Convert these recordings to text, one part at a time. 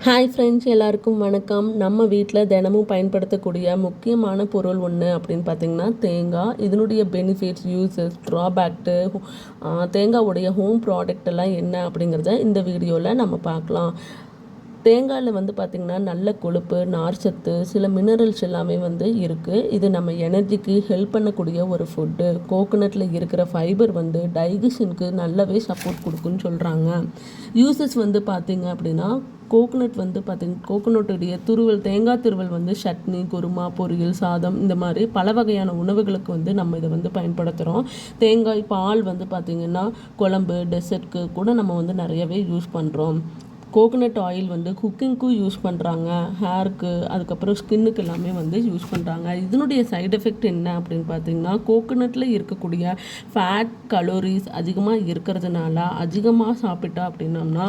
Hi friends, எல்லாருக்கும் வணக்கம். நம்ம வீட்டில் தினமும் பயன்படுத்தக்கூடிய முக்கியமான பொருள் ஒன்று அப்படின்னு பார்த்திங்கன்னா தேங்காய். இதனுடைய பெனிஃபிட்ஸ், யூசஸ், ட்ராபேக்டு, தேங்காவுடைய ஹோம் ப்ராடக்ட் எல்லாம் என்ன அப்படிங்கிறத இந்த வீடியோவில் நம்ம பார்க்கலாம். தேங்காயில் பார்த்திங்கன்னா நல்ல கொழுப்பு, நார்ச்சத்து, சில மினரல்ஸ் எல்லாமே இருக்குது. இது நம்ம எனர்ஜிக்கு ஹெல்ப் பண்ணக்கூடிய ஒரு ஃபுட்டு. கோகோனட்டில் இருக்கிற ஃபைபர் டைஜஷனுக்கு நல்லாவே சப்போர்ட் கொடுக்குன்னு சொல்கிறாங்க. யூசஸ் பார்த்திங்க அப்படின்னா கோகோனட் கோகோனட்டுடைய துருவல், தேங்காய் துருவல் சட்னி, குருமா, பொரியல், சாதம், இந்த மாதிரி பல வகையான உணவுகளுக்கு நம்ம இதை பயன்படுத்துகிறோம். தேங்காய் பால் பார்த்திங்கன்னா குழம்பு, டெசர்ட்க்கு கூட நம்ம நிறையவே யூஸ் பண்ணுறோம். கோகோனட் ஆயில் குக்கிங்க்கும் யூஸ் பண்ணுறாங்க, ஹேருக்கு, அதுக்கப்புறம் ஸ்கின்னுக்கு எல்லாமே யூஸ் பண்ணுறாங்க. இதனுடைய சைடு எஃபெக்ட் என்ன அப்படின்னு பார்த்தீங்கன்னா, கோகோனட்டில் இருக்கக்கூடிய ஃபேட், கலோரிஸ் அதிகமாக இருக்கிறதுனால அதிகமாக சாப்பிட்டா அப்படின்னோம்னா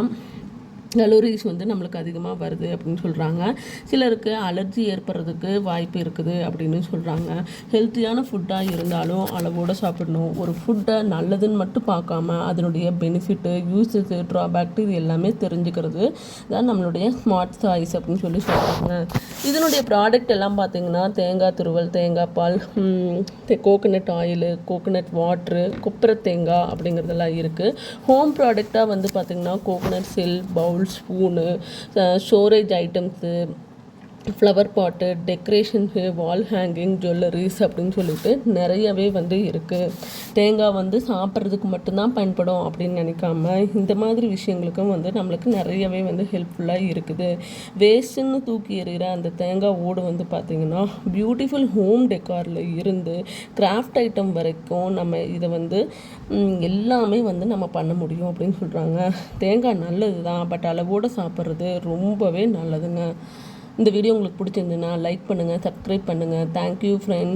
கலோரிஸ் நம்மளுக்கு அதிகமாக வருது அப்படின்னு சொல்கிறாங்க. சிலருக்கு அலர்ஜி ஏற்படுறதுக்கு வாய்ப்பு இருக்குது அப்படின்னு சொல்கிறாங்க. ஹெல்த்தியான ஃபுட்டாக இருந்தாலும் அளவோடு சாப்பிடணும். ஒரு ஃபுட்டை நல்லதுன்னு மட்டும் பார்க்காம அதனுடைய பெனிஃபிட்டு, யூஸஸு, ட்ராபேக்டு இது எல்லாமே தெரிஞ்சுக்கிறது தான் நம்மளுடைய ஸ்மார்ட் சாய்ஸ் அப்படின்னு சொல்கிறாங்க. இதனுடைய ப்ராடக்ட் எல்லாம் பார்த்திங்கன்னா தேங்காய் துருவல், தேங்காய் பால், கோகோனட் ஆயிலு, கோகோனட் வாட்ரு, கொப்பரை தேங்காய் அப்படிங்கிறதெல்லாம் இருக்குது. ஹோம் ப்ராடக்டாக பார்த்திங்கன்னா coconut shell, bowl, spoon, storage items, flower pot, decorations, wall hanging, jewelleries அப்படின்னு சொல்லிட்டு நிறையவே இருக்குது. தேங்காய் சாப்பிட்றதுக்கு மட்டும்தான் பயன்படும் அப்படின்னு நினைக்காம இந்த மாதிரி விஷயங்களுக்கும் நம்மளுக்கு நிறையவே ஹெல்ப்ஃபுல்லாக இருக்குது. வேஸ்ட்டுன்னு தூக்கி எறிகிற அந்த தேங்காய் ஓடு பார்த்திங்கன்னா பியூட்டிஃபுல் ஹோம் டெக்காரில் இருந்து கிராஃப்ட் ஐட்டம் வரைக்கும் நம்ம இதை எல்லாமே நம்ம பண்ண முடியும் அப்படின்னு சொல்கிறாங்க. தேங்காய் நல்லது தான், பட் அளவோடு சாப்பிட்றது ரொம்பவே நல்லதுங்க. இந்த வீடியோ உங்களுக்கு பிடிச்சிருந்துன்னா லைக் பண்ணுங்கள், சப்ஸ்கிரைப் பண்ணுங்கள். Thank you friend.